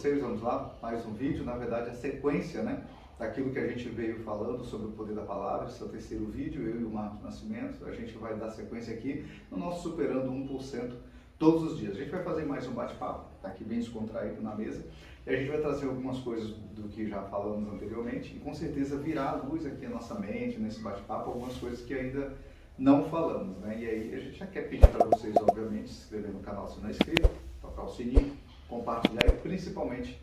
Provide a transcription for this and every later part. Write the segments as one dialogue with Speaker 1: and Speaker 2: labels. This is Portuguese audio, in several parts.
Speaker 1: vocês, vamos lá, mais um vídeo, na verdade a sequência, né, daquilo que a gente veio falando sobre o poder da palavra. Esse é o terceiro vídeo, eu e o Marcos Nascimento. A gente vai dar sequência aqui no nosso Superando 1% todos os dias. A gente vai fazer mais um bate-papo, tá aqui bem descontraído na mesa, e a gente vai trazer algumas coisas do que já falamos anteriormente e com certeza virar a luz aqui na nossa mente, nesse bate-papo, algumas coisas que ainda não falamos, né? E aí a gente já quer pedir para vocês, obviamente, se inscrever no canal se não é inscrito, tocar o sininho, compartilhar e principalmente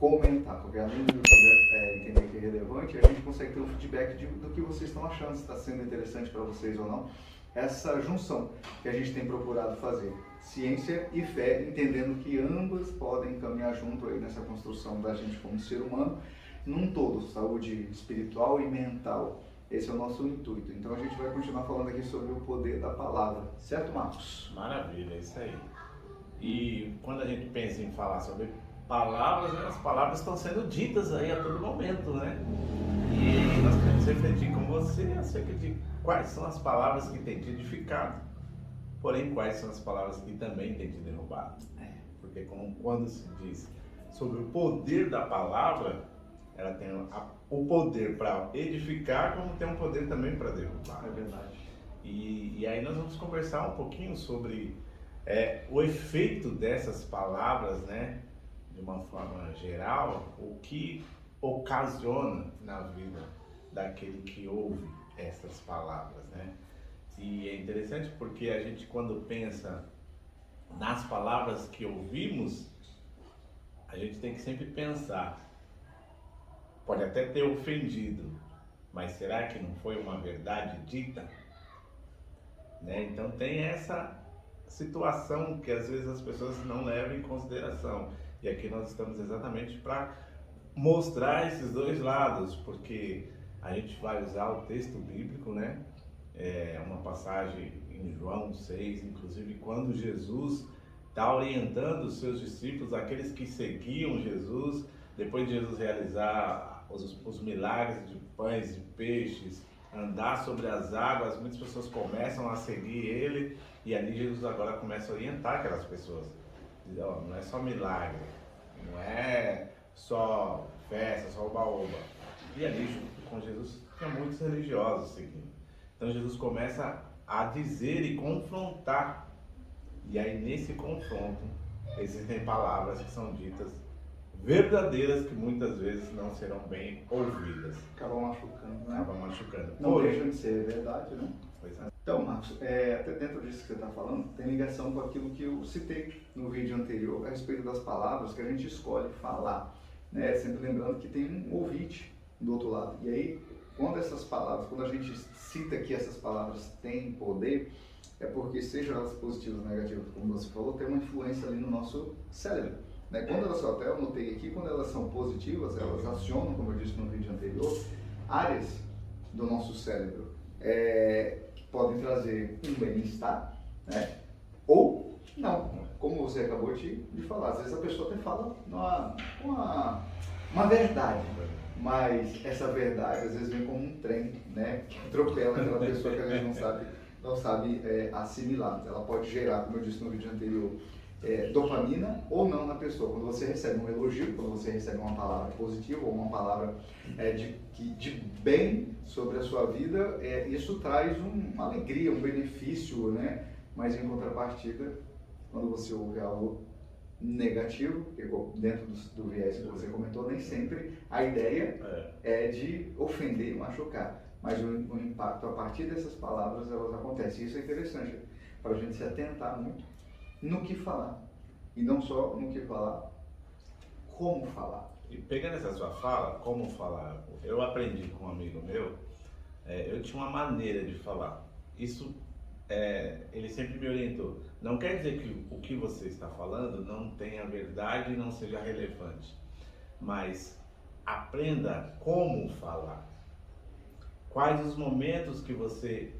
Speaker 1: comentar, porque além do YouTube entender que é relevante, a gente consegue ter um feedback do que vocês estão achando, se está sendo interessante para vocês ou não, essa junção que a gente tem procurado fazer, ciência e fé, entendendo que ambas podem caminhar junto aí nessa construção da gente como ser humano, num todo, saúde espiritual e mental. Esse é o nosso intuito. Então a gente vai continuar falando aqui sobre o poder da palavra. Certo, Marcos?
Speaker 2: Maravilha, é isso aí. E quando a gente pensa em falar sobre palavras, né, as palavras estão sendo ditas aí a todo momento, né? E nós queremos refletir com você acerca de quais são as palavras que têm te edificado, porém quais são as palavras que também têm te derrubado. Porque quando se diz sobre o poder da palavra, ela tem o poder para edificar, como tem um poder também para derrubar.
Speaker 1: É verdade.
Speaker 2: E aí nós vamos conversar um pouquinho sobre o efeito dessas palavras, né? De uma forma geral, o que ocasiona na vida daquele que ouve essas palavras, né? E é interessante porque a gente, quando pensa nas palavras que ouvimos, a gente tem que sempre pensar, pode até ter ofendido, mas será que não foi uma verdade dita? Né? Então tem essa situação que às vezes as pessoas não levam em consideração. E aqui nós estamos exatamente para mostrar esses dois lados, porque a gente vai usar o texto bíblico, né? É uma passagem em João 6, inclusive quando Jesus está orientando os seus discípulos, aqueles que seguiam Jesus, depois de Jesus realizar os milagres de pães e peixes, andar sobre as águas, muitas pessoas começam a seguir ele, e ali Jesus agora começa a orientar aquelas pessoas. Diz, ó, não é só milagre, não é só festa, só oba-oba. E ali junto com Jesus tinha muitos religiosos seguindo. Então Jesus começa a dizer e confrontar. E aí nesse confronto existem palavras que são ditas verdadeiras que muitas vezes não serão bem ouvidas.
Speaker 1: Acabam machucando, né?
Speaker 2: Acabam machucando.
Speaker 1: Não deixam de ser verdade, né?
Speaker 2: Pois é.
Speaker 1: Então, Marcos, até dentro disso que você está falando, tem ligação com aquilo que eu citei no vídeo anterior a respeito das palavras que a gente escolhe falar, né? Sempre lembrando que tem um ouvinte do outro lado. E aí, quando a gente cita que essas palavras têm poder, é porque, sejam elas positivas ou negativas, como você falou, tem uma influência ali no nosso cérebro. Né? Quando elas, até eu notei aqui, quando elas são positivas, elas acionam, como eu disse no vídeo anterior, áreas do nosso cérebro que podem trazer um bem-estar, né? Ou não, como você acabou de falar. Às vezes a pessoa até fala uma verdade, mas essa verdade às vezes vem como um trem, né? Que atropela aquela pessoa que às vezes não sabe assimilar. Ela pode gerar, como eu disse no vídeo anterior, dopamina ou não na pessoa. Quando você recebe um elogio, quando você recebe uma palavra positiva ou uma palavra de bem sobre a sua vida, isso traz uma alegria, um benefício, né? Mas em contrapartida, quando você ouve algo negativo, dentro do viés que você comentou, nem sempre a ideia é de ofender e machucar, mas o impacto a partir dessas palavras elas acontecem. Isso é interessante para a gente se atentar muito no que falar, e não só no que falar, como falar.
Speaker 2: E pegando essa sua fala, como falar, eu aprendi com um amigo meu, eu tinha uma maneira de falar. Isso, ele sempre me orientou. Não quer dizer que o que você está falando não tenha verdade e não seja relevante, mas aprenda como falar. Quais os momentos que você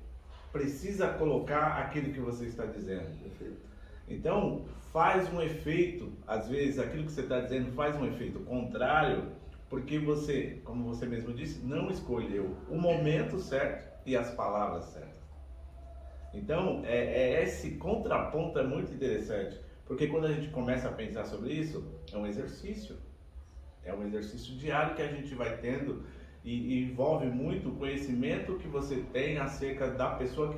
Speaker 2: precisa colocar aquilo que você está dizendo.
Speaker 1: Perfeito.
Speaker 2: Então, faz um efeito, às vezes aquilo que você está dizendo faz um efeito contrário, porque você, como você mesmo disse, não escolheu o momento certo e as palavras certas. Então, esse contraponto é muito interessante, Porque quando a gente começa a pensar sobre isso, é um exercício diário que a gente vai tendo e envolve muito o conhecimento que você tem acerca da pessoa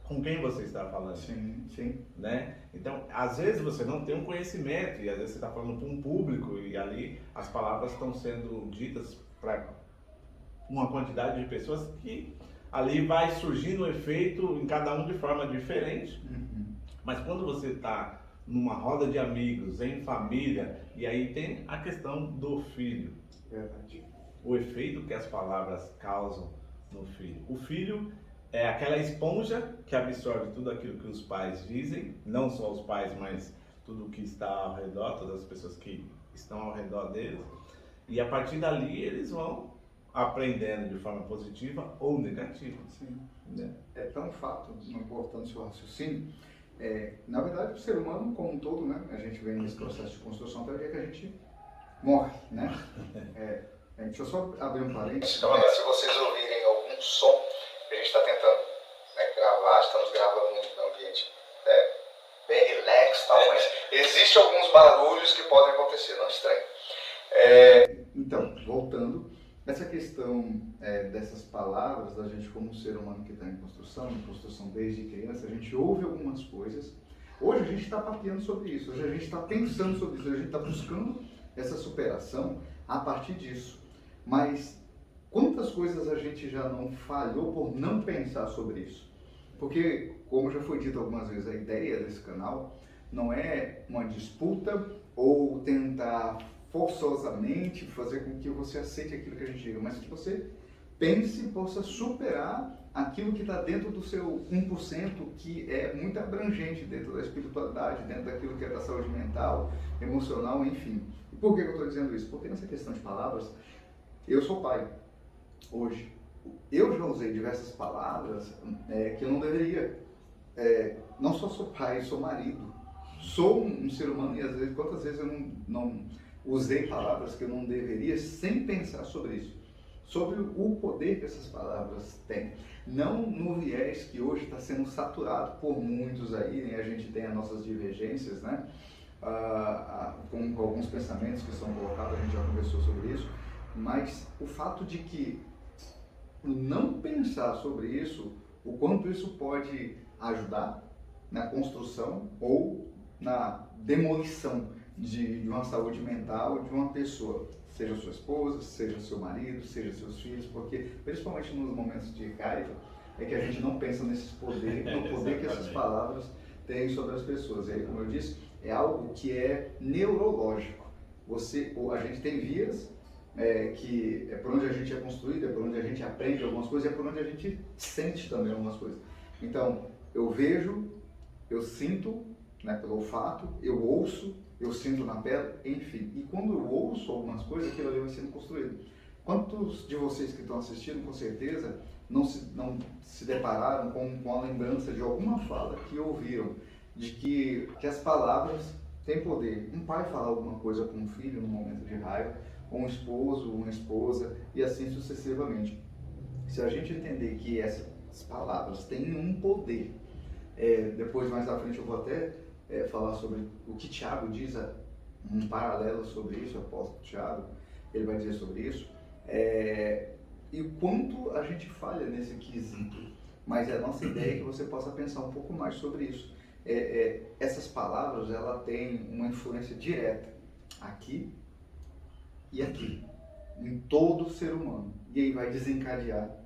Speaker 2: com quem você está falando.
Speaker 1: Sim, sim.
Speaker 2: Né? Então, às vezes você não tem um conhecimento e às vezes você está falando para um público e ali as palavras estão sendo ditas para uma quantidade de pessoas que ali vai surgindo um efeito em cada um de forma diferente.
Speaker 1: Uhum.
Speaker 2: Mas quando você está numa roda de amigos, em família, e aí tem a questão do filho.
Speaker 1: Verdade.
Speaker 2: O efeito que as palavras causam no filho. O filho é aquela esponja que absorve tudo aquilo que os pais dizem, não só os pais, mas tudo que está ao redor, todas as pessoas que estão ao redor deles. E a partir dali eles vão aprendendo de forma positiva ou negativa.
Speaker 1: Sim.
Speaker 2: Né?
Speaker 1: É tão fato, importando o seu raciocínio. Na verdade, o ser humano como um todo, né? A gente vem nesse processo de construção até o dia que a gente morre, né? Deixa eu só abrir um parênteses.
Speaker 3: Então, se vocês ouvirem algum som, a gente está tentando, né, gravar, estamos gravando num ambiente bem relax e tal, mas existem alguns barulhos que podem acontecer, não estranhe.
Speaker 1: Então, voltando, essa questão dessas palavras, da gente como um ser humano que está em construção desde criança, a gente ouve algumas coisas. Hoje a gente está papeando sobre isso, hoje a gente está pensando sobre isso, hoje a gente está buscando essa superação a partir disso. Mas quantas coisas a gente já não falhou por não pensar sobre isso? Porque, como já foi dito algumas vezes, a ideia desse canal não é uma disputa ou tentar forçosamente fazer com que você aceite aquilo que a gente diga, mas que você pense e possa superar aquilo que está dentro do seu 1%, que é muito abrangente dentro da espiritualidade, dentro daquilo que é da saúde mental, emocional, enfim. E por que eu estou dizendo isso? Porque nessa questão de palavras, eu sou pai, hoje. Eu já usei diversas palavras que eu não deveria. Não só sou pai, sou marido. Sou um ser humano e às vezes, quantas vezes eu não usei palavras que eu não deveria sem pensar sobre isso. Sobre o poder que essas palavras têm. Não no viés que hoje está sendo saturado por muitos aí, né? A gente tem as nossas divergências, né? Com alguns pensamentos que são colocados, a gente já conversou sobre isso. Mas o fato de que não pensar sobre isso, o quanto isso pode ajudar na construção ou na demolição de uma saúde mental de uma pessoa, seja sua esposa, seja seu marido, seja seus filhos, porque principalmente nos momentos de raiva é que a gente não pensa nesses poderes, no poder que essas palavras têm sobre as pessoas. E aí, como eu disse, é algo que é neurológico. A gente tem vias que é por onde a gente é construído, é por onde a gente aprende algumas coisas, é por onde a gente sente também algumas coisas. Então, eu vejo, eu sinto, né, pelo olfato, eu ouço, eu sinto na pele, enfim. E quando eu ouço algumas coisas, aquilo ali vai sendo construído. Quantos de vocês que estão assistindo, com certeza, não se depararam com a lembrança de alguma fala que ouviram, de que as palavras têm poder. Um pai falar alguma coisa com um filho no momento de raiva, ou um esposo, uma esposa, e assim sucessivamente. Se a gente entender que essas palavras têm um poder, depois mais à frente eu vou até falar sobre o que Tiago diz, um paralelo sobre isso, o apóstolo Tiago, ele vai dizer sobre isso, e o quanto a gente falha nesse quesito. Mas a nossa ideia é que você possa pensar um pouco mais sobre isso. Essas palavras, ela tem uma influência direta aqui e aqui, em todo ser humano. E aí vai desencadear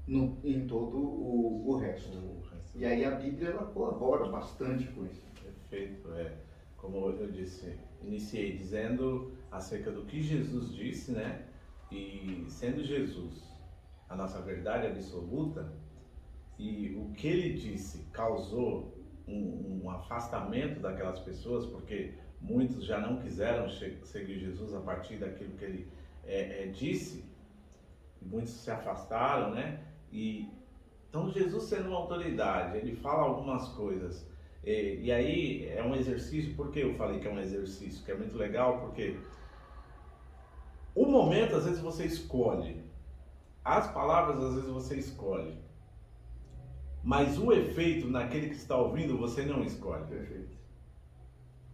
Speaker 1: em todo o resto. E aí a Bíblia, ela colabora bastante com isso.
Speaker 2: Perfeito. Como eu disse, iniciei dizendo acerca do que Jesus disse, né? E sendo Jesus a nossa verdade absoluta, e o que ele disse causou um afastamento daquelas pessoas, porque muitos já não quiseram seguir Jesus a partir daquilo que ele disse, muitos se afastaram, né? Então Jesus, sendo uma autoridade, ele fala algumas coisas, e aí é um exercício. Por que eu falei que é um exercício? Que é muito legal, porque o momento às vezes você escolhe, as palavras às vezes você escolhe, mas o efeito naquele que está ouvindo você não escolhe.
Speaker 1: Perfeito.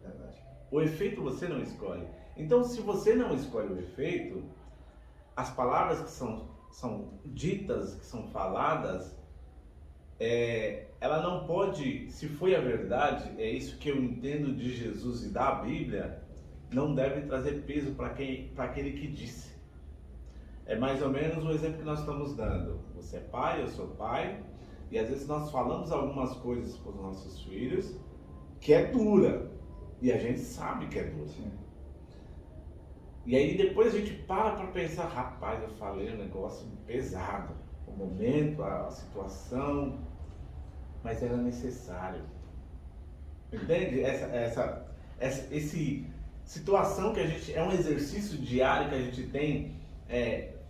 Speaker 1: Verdade.
Speaker 2: O efeito você não escolhe. Então, se você não escolhe o efeito, as palavras que são ditas, que são faladas, ela não pode, se foi a verdade, é isso que eu entendo de Jesus e da Bíblia, não deve trazer peso para aquele que disse. É mais ou menos o exemplo que nós estamos dando. Você é pai, eu sou pai, e às vezes nós falamos algumas coisas para os nossos filhos que é dura, e a gente sabe que é dura.
Speaker 1: Sim.
Speaker 2: E aí depois a gente para pensar, rapaz, eu falei um negócio pesado, o momento, a situação, mas era necessário. Entende? Essa situação que a gente, é um exercício diário que a gente tem,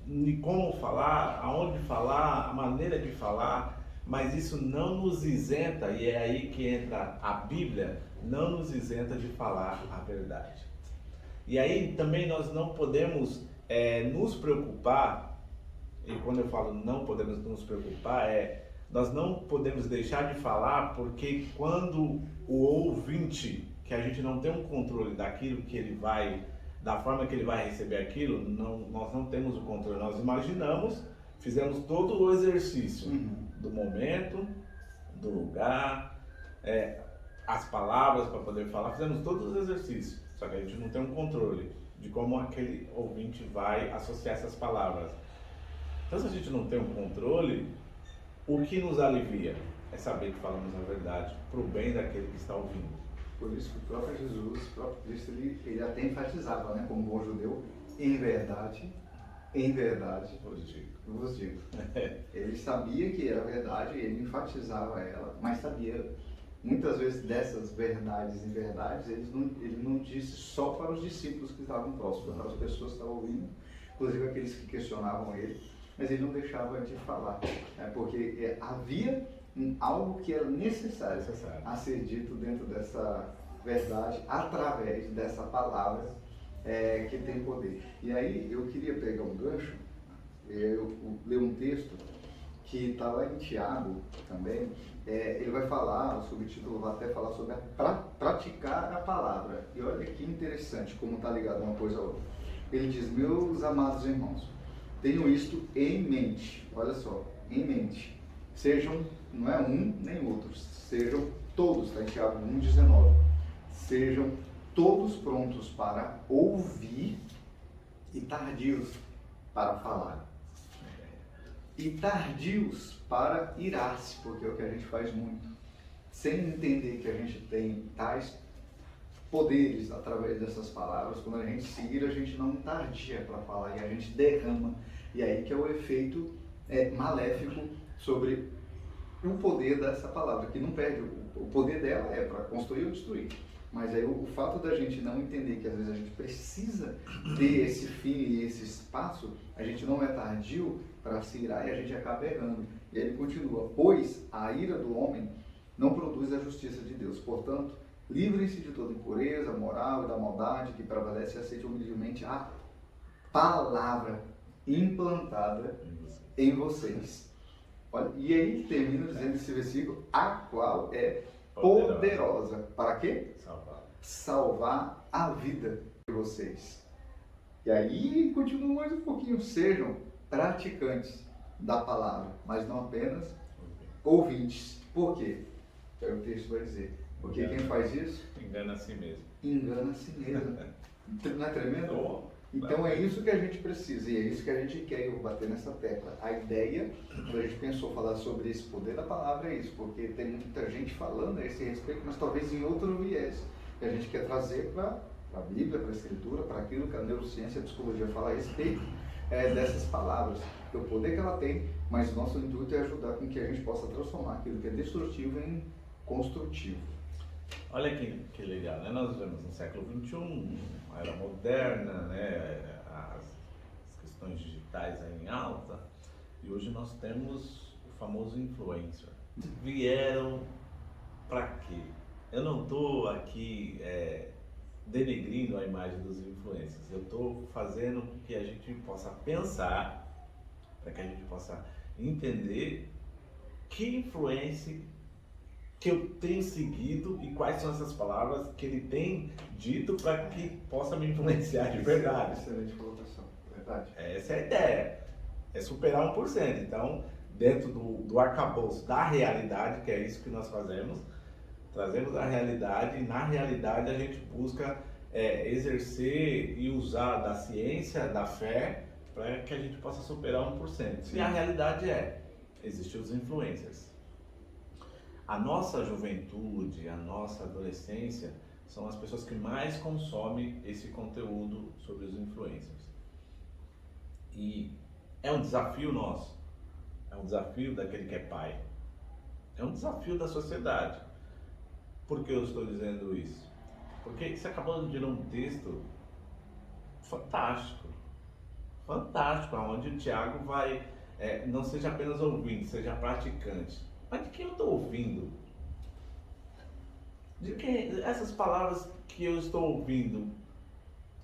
Speaker 2: de como falar, aonde falar, a maneira de falar, mas isso não nos isenta, e é aí que entra a Bíblia, não nos isenta de falar a verdade. E aí também nós não podemos nos preocupar, e quando eu falo não podemos nos preocupar, nós não podemos deixar de falar, porque quando o ouvinte, que a gente não tem um controle daquilo que ele vai, da forma que ele vai receber aquilo, nós não temos o controle, nós imaginamos, fizemos todo o exercício do momento, do lugar, as palavras para poder falar, fizemos todos os exercícios, só que a gente não tem um controle de como aquele ouvinte vai associar essas palavras. Então, se a gente não tem um controle, o que nos alivia é saber que falamos a verdade para o bem daquele que está ouvindo.
Speaker 1: Por isso que o próprio Jesus, o próprio Cristo, ele até enfatizava, né, como bom judeu, em verdade vos digo. Ele sabia que era verdade, ele enfatizava ela, mas sabia, muitas vezes dessas verdades e verdades, ele não disse só para os discípulos que estavam próximos, para as pessoas que estavam ouvindo, inclusive aqueles que questionavam ele, mas ele não deixava de falar, porque havia algo que era necessário a ser dito dentro dessa verdade, através dessa palavra que tem poder. E aí eu queria pegar um gancho, eu ler um texto que está lá em Tiago também. Ele vai falar, o subtítulo vai até falar sobre praticar a palavra. E olha que interessante como está ligado uma coisa a outra. Ele diz: meus amados irmãos, tenham isto em mente, olha só, em mente. Sejam, não é um nem outro, sejam todos, está em Tiago 1,19. Sejam todos prontos para ouvir e tardios para falar. E tardios para irar-se, porque é o que a gente faz muito, sem entender que a gente tem tais poderes através dessas palavras. Quando a gente se ira, a gente não tardia para falar e a gente derrama. E aí que é o efeito maléfico sobre o poder dessa palavra, que não perde. O poder dela é para construir ou destruir. Mas aí o fato da gente não entender que às vezes a gente precisa ter esse fim e esse espaço, a gente não é tardio para se irar e a gente acaba errando. E aí ele continua: pois a ira do homem não produz a justiça de Deus. Portanto, livrem-se de toda impureza, moral e da maldade que prevalece, e aceite humildemente a palavra implantada em vocês. Olha, e aí termina dizendo esse versículo: a qual é poderosa. Para quê? Salvar a vida de vocês. E aí continua mais um pouquinho: sejam praticantes da palavra, mas não apenas ouvintes. Por quê? O texto vai dizer: porque quem faz isso
Speaker 2: engana a si mesmo.
Speaker 1: Engana a si mesmo. Não é tremendo? Então é isso que a gente precisa, e é isso que a gente quer bater nessa tecla. A ideia, quando a gente pensou falar sobre esse poder da palavra, é isso, porque tem muita gente falando a esse respeito, mas talvez em outro viés. E a gente quer trazer para a Bíblia, para a Escritura, para aquilo que a neurociência e a psicologia fala a respeito dessas palavras, o poder que ela tem, mas o nosso intuito é ajudar com que a gente possa transformar aquilo que é destrutivo em construtivo.
Speaker 2: Olha que legal, né? Nós vivemos no século XXI, a era moderna, né? As questões digitais aí em alta, e hoje nós temos o famoso influencer. Vieram para quê? Eu não estou aqui denegrindo a imagem dos influencers, eu estou fazendo com que a gente possa pensar, para que a gente possa entender que influência que eu tenho seguido e quais são essas palavras que ele tem dito para que possa me influenciar de verdade.
Speaker 1: Excelente colocação, verdade.
Speaker 2: Essa é a ideia, é superar 1%. Então, dentro do arcabouço da realidade, que é isso que nós fazemos, trazemos a realidade e na realidade a gente busca exercer e usar da ciência, da fé, para que a gente possa superar 1%.
Speaker 1: Sim.
Speaker 2: E a realidade existem os influencers. A nossa juventude, a nossa adolescência, são as pessoas que mais consomem esse conteúdo sobre os influencers. E é um desafio nosso, é um desafio daquele que é pai, é um desafio da sociedade. Por que eu estou dizendo isso? Porque você acabou de ler um texto fantástico, onde o Tiago vai, não seja apenas ouvinte, seja praticante. Mas de quem eu estou ouvindo? De quem essas palavras que eu estou ouvindo,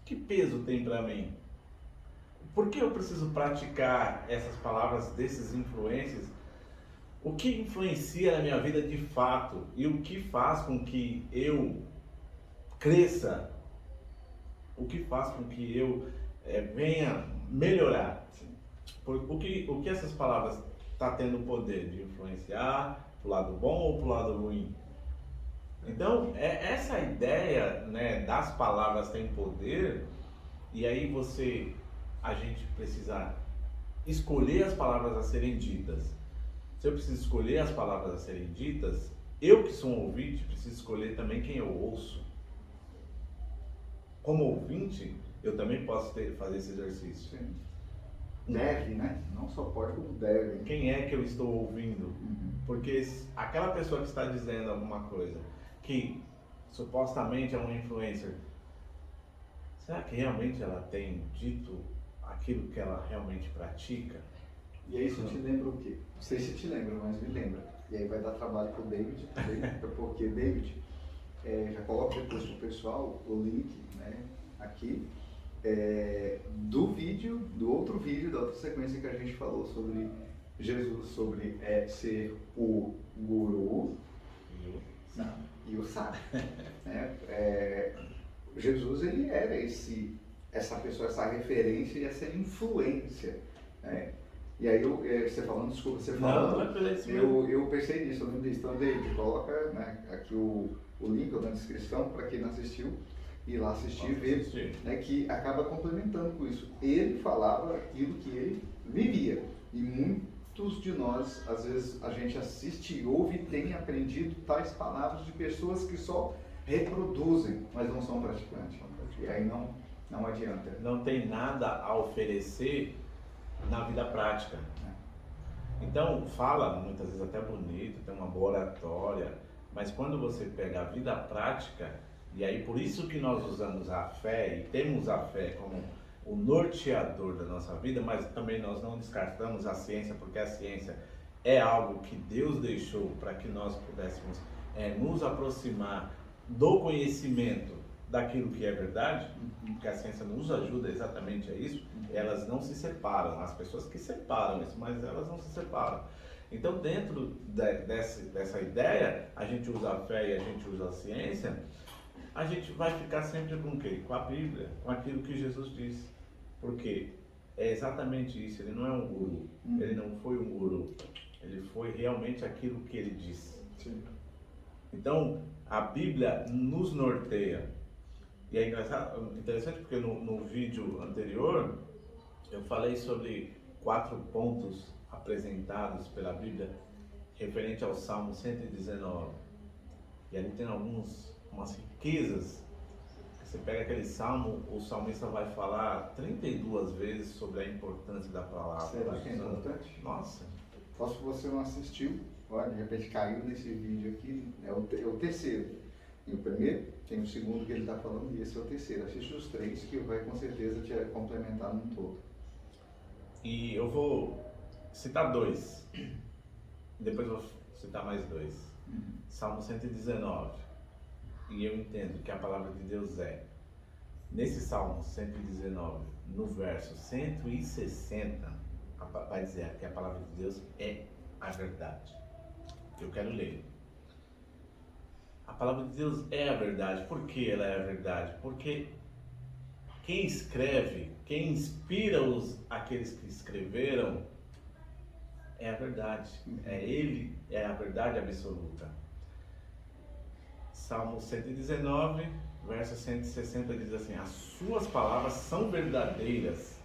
Speaker 2: que peso tem para mim? Por que eu preciso praticar essas palavras desses influencers? O que influencia na minha vida de fato e o que faz com que eu cresça? O que faz com que eu venha melhorar? O que essas palavras está tendo o poder de influenciar para o lado bom ou para o lado ruim? Então, essa ideia, né, das palavras tem poder, e aí a gente precisa escolher as palavras a serem ditas. Se eu preciso escolher as palavras a serem ditas, eu que sou um ouvinte preciso escolher também quem eu ouço. Como ouvinte, eu também posso fazer esse exercício.
Speaker 1: Sim. Deve, né? Não só pode, como deve.
Speaker 2: Quem é que eu estou ouvindo? Porque aquela pessoa que está dizendo alguma coisa, que supostamente é um influencer, será que realmente ela tem dito aquilo que ela realmente pratica?
Speaker 1: E aí isso te lembra o quê? Não sei se te lembra, mas me lembra. E aí vai dar trabalho pro David também, porque David, já coloca depois pro pessoal o link, né, aqui, do outro vídeo, da outra sequência que a gente falou sobre Jesus, sobre ser o guru e o sábio. Né? Jesus, ele era essa pessoa, essa referência e essa influência. Né? E aí, você falando, desculpa, você falando, eu pensei nisso, eu lembro disso. Então, David, coloca, né, aqui o link na descrição para quem não assistiu, ir lá assistir e ver, né, que acaba complementando com isso. Ele falava aquilo que ele vivia. E muitos de nós, às vezes, a gente assiste, ouve e tem aprendido tais palavras de pessoas que só reproduzem, mas não são praticantes. E aí não adianta.
Speaker 2: Não tem nada a oferecer na vida prática. Então, fala muitas vezes até bonito, tem uma boa oratória, mas quando você pega a vida prática, e aí por isso que nós usamos a fé e temos a fé como o norteador da nossa vida, mas também nós não descartamos a ciência, porque a ciência é algo que Deus deixou para que nós pudéssemos nos aproximar do conhecimento daquilo que é verdade, porque a ciência nos ajuda exatamente a isso. Elas não se separam, as pessoas que separam isso, mas elas não se separam. Então, dentro dessa ideia, a gente usa a fé e a gente usa a ciência, a gente vai ficar sempre com o quê? Com a Bíblia, com aquilo que Jesus disse. Porque é exatamente isso, ele não é um guru, ele não foi um guru, ele foi realmente aquilo que ele disse.
Speaker 1: Sim.
Speaker 2: Então, a Bíblia nos norteia. E é interessante porque no vídeo anterior eu falei sobre 4 pontos apresentados pela Bíblia referente ao Salmo 119. E ali tem umas riquezas. Você pega aquele salmo, o salmista vai falar 32 vezes sobre a importância da palavra.
Speaker 1: Será que é importante?
Speaker 2: Nossa.
Speaker 1: Só se você não assistiu, olha, de repente caiu nesse vídeo aqui, é o terceiro. E o primeiro, tem o segundo que ele está falando, e esse é o terceiro. Assiste os 3 que vai com certeza te complementar num todo.
Speaker 2: E eu vou citar 2, depois vou citar mais 2. Salmo 119. E eu entendo que a palavra de Deus nesse Salmo 119, no verso 160, vai dizer que a palavra de Deus é a verdade. Eu quero ler. A palavra de Deus é a verdade. Por que ela é a verdade? Porque quem escreve, quem inspira aqueles que escreveram, é a verdade. Ele é a verdade absoluta. Salmo 119, verso 160 diz assim: as suas palavras são verdadeiras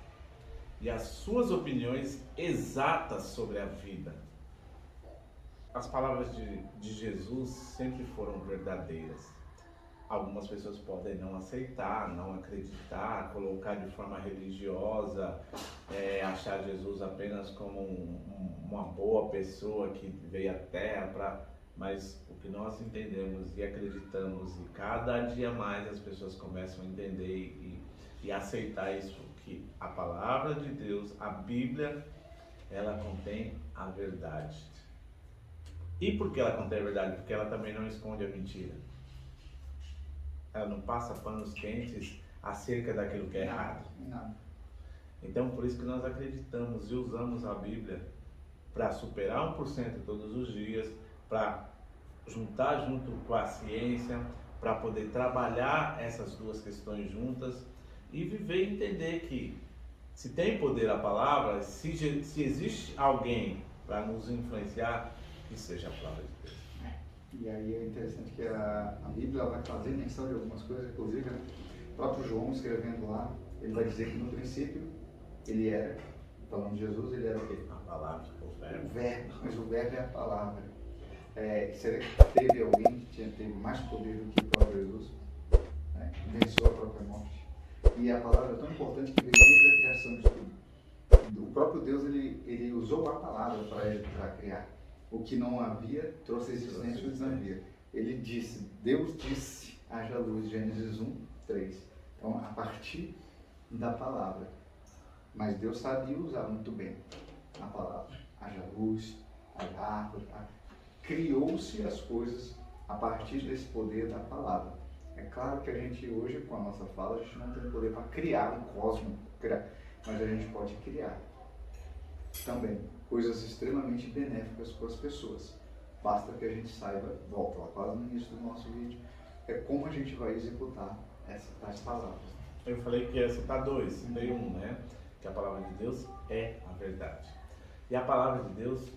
Speaker 2: e as suas opiniões exatas sobre a vida. As palavras de Jesus sempre foram verdadeiras. Algumas pessoas podem não aceitar, não acreditar, colocar de forma religiosa, achar Jesus apenas como uma boa pessoa que veio à Terra para... Mas o que nós entendemos e acreditamos, e cada dia mais as pessoas começam a entender e aceitar isso, que a palavra de Deus, a Bíblia, ela contém a verdade. E por que ela contém a verdade? Porque ela também não esconde a mentira. Ela não passa panos quentes acerca daquilo que é errado.
Speaker 1: Não.
Speaker 2: Então, por isso que nós acreditamos e usamos a Bíblia para superar 1% todos os dias, para juntar junto com a ciência, para poder trabalhar essas duas questões juntas e viver e entender que se tem poder a palavra, se existe alguém para nos influenciar, que seja a palavra de Deus.
Speaker 1: E aí é interessante que a Bíblia vai fazer menção de algumas coisas, inclusive o próprio João escrevendo lá, ele vai dizer que no princípio ele era, falando de Jesus, ele era o quê?
Speaker 2: A palavra, o verbo.
Speaker 1: O verbo, mas o verbo é a palavra. Será que teve alguém que teve mais poder do que o próprio Jesus? Venceu a própria morte. E a palavra é tão importante que veio desde a criação de tudo. O próprio Deus, ele usou a palavra para criar. O que não havia, trouxe a existência do que não havia. Ele disse, Deus disse, haja luz, Gênesis 1, 3. Então, a partir da palavra. Mas Deus sabia usar muito bem a palavra. Haja luz, haja árvore. Criou-se as coisas a partir desse poder da palavra. É claro que a gente hoje, com a nossa fala, a gente não tem poder para criar um cosmos, mas a gente pode criar também coisas extremamente benéficas para as pessoas. Basta que a gente saiba, volta lá quase no início do nosso vídeo, como a gente vai executar essas palavras.
Speaker 2: Eu falei que ia citar dois, citei um, né? Que a palavra de Deus é a verdade. E a palavra de Deus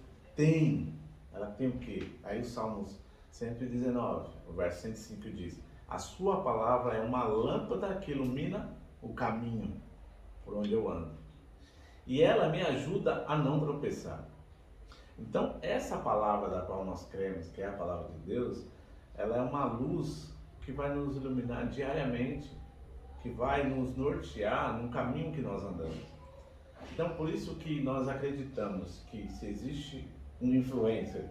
Speaker 2: ela tem o quê? Aí o Salmos 119, o verso 105 diz: a sua palavra é uma lâmpada que ilumina o caminho por onde eu ando. E ela me ajuda a não tropeçar. Então, essa palavra da qual nós cremos, que é a palavra de Deus, ela é uma luz que vai nos iluminar diariamente, que vai nos nortear no caminho que nós andamos. Então, por isso que nós acreditamos que se existe um influencer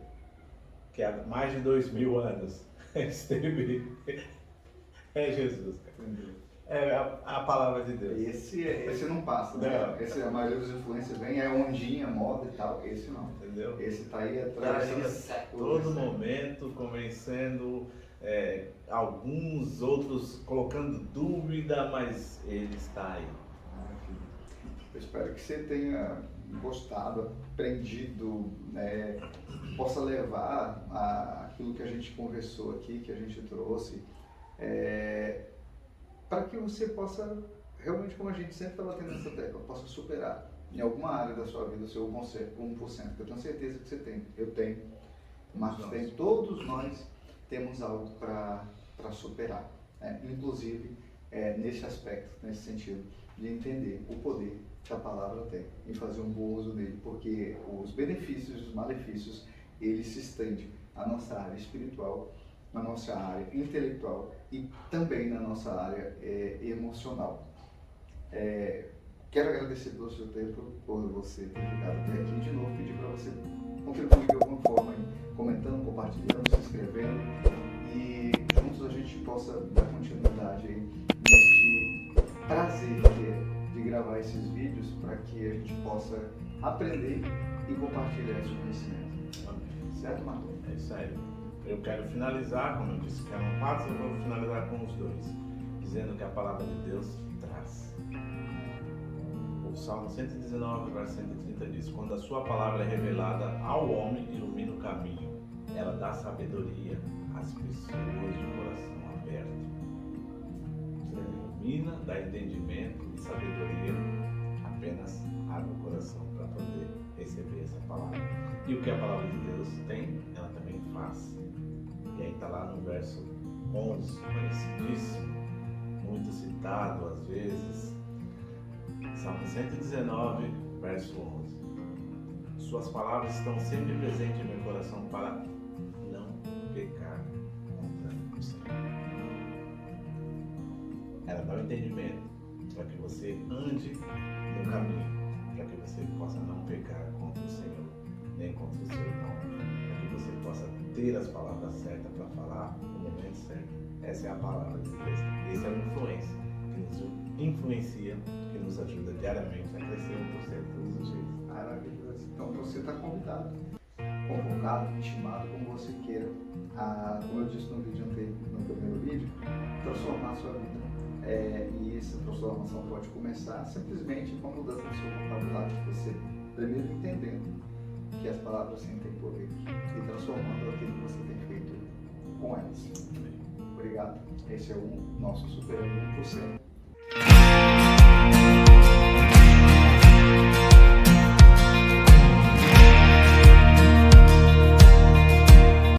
Speaker 2: que há mais de 2000 anos esteve, é Jesus, cara. É a palavra de Deus.
Speaker 1: Esse não passa, né? A maioria dos influencers vem, é ondinha, moda e tal. Esse não.
Speaker 2: Entendeu?
Speaker 1: Esse tá aí atravessando séculos.
Speaker 2: Todo momento convencendo alguns, outros colocando dúvida, mas ele está aí.
Speaker 1: Eu espero que você tenha gostado, aprendido, possa levar aquilo que a gente conversou aqui, que a gente trouxe, para que você possa, realmente, como a gente sempre estava tendo essa tecla, possa superar em alguma área da sua vida o seu 1%, que eu tenho certeza que você tem, eu tenho, o Marcos tem, todos nós temos algo para superar, inclusive nesse aspecto, nesse sentido, de entender o poder que a palavra tem e fazer um bom uso dele, porque os benefícios e os malefícios, eles se estendem à nossa área espiritual, na nossa área intelectual e também na nossa área emocional. Quero agradecer pelo seu tempo, por você ter ficado até aqui. De novo, pedir para você contribuir de alguma forma, comentando, compartilhando, se inscrevendo, e juntos a gente possa dar continuidade aí neste prazer de gravar esses vídeos, para que a gente possa aprender e compartilhar esse conhecimento.
Speaker 2: Amém.
Speaker 1: Certo, Marcos?
Speaker 2: É isso aí. Eu quero finalizar, como eu disse que eram 4, eu vou finalizar com os 2, dizendo que a palavra de Deus traz. O Salmo 119, verso 130 diz: quando a sua palavra é revelada ao homem, ilumina o caminho. Ela dá sabedoria às pessoas de coração aberto. Você ilumina, dá entendimento e sabedoria, apenas abre o coração para poder receber essa palavra. E o que a palavra de Deus tem, ela também faz. E aí está lá no verso 11, conhecidíssimo, muito citado às vezes, Salmo 119, verso 11. Suas palavras estão sempre presentes em meu coração para não pecar contra o Senhor. Ela dá o entendimento para que você ande no caminho, para que você possa não pecar contra o Senhor, nem contra o seu irmão, para que você possa ter as palavras certas para falar no momento certo. Essa é a palavra de Deus. Essa é a influência que nos influencia, que nos ajuda diariamente a crescer 1% todos os dias.
Speaker 1: Maravilhoso. Então você está convidado, convocado, intimado, como você queira, a, como eu disse no vídeo anterior, no primeiro vídeo, transformar a sua vida. E essa transformação pode começar simplesmente com a mudança do seu vocabulário, você primeiro entendendo que as palavras sim têm poder e transformando aquilo que você tem feito com elas. Obrigado. Esse é o nosso Superando 1%.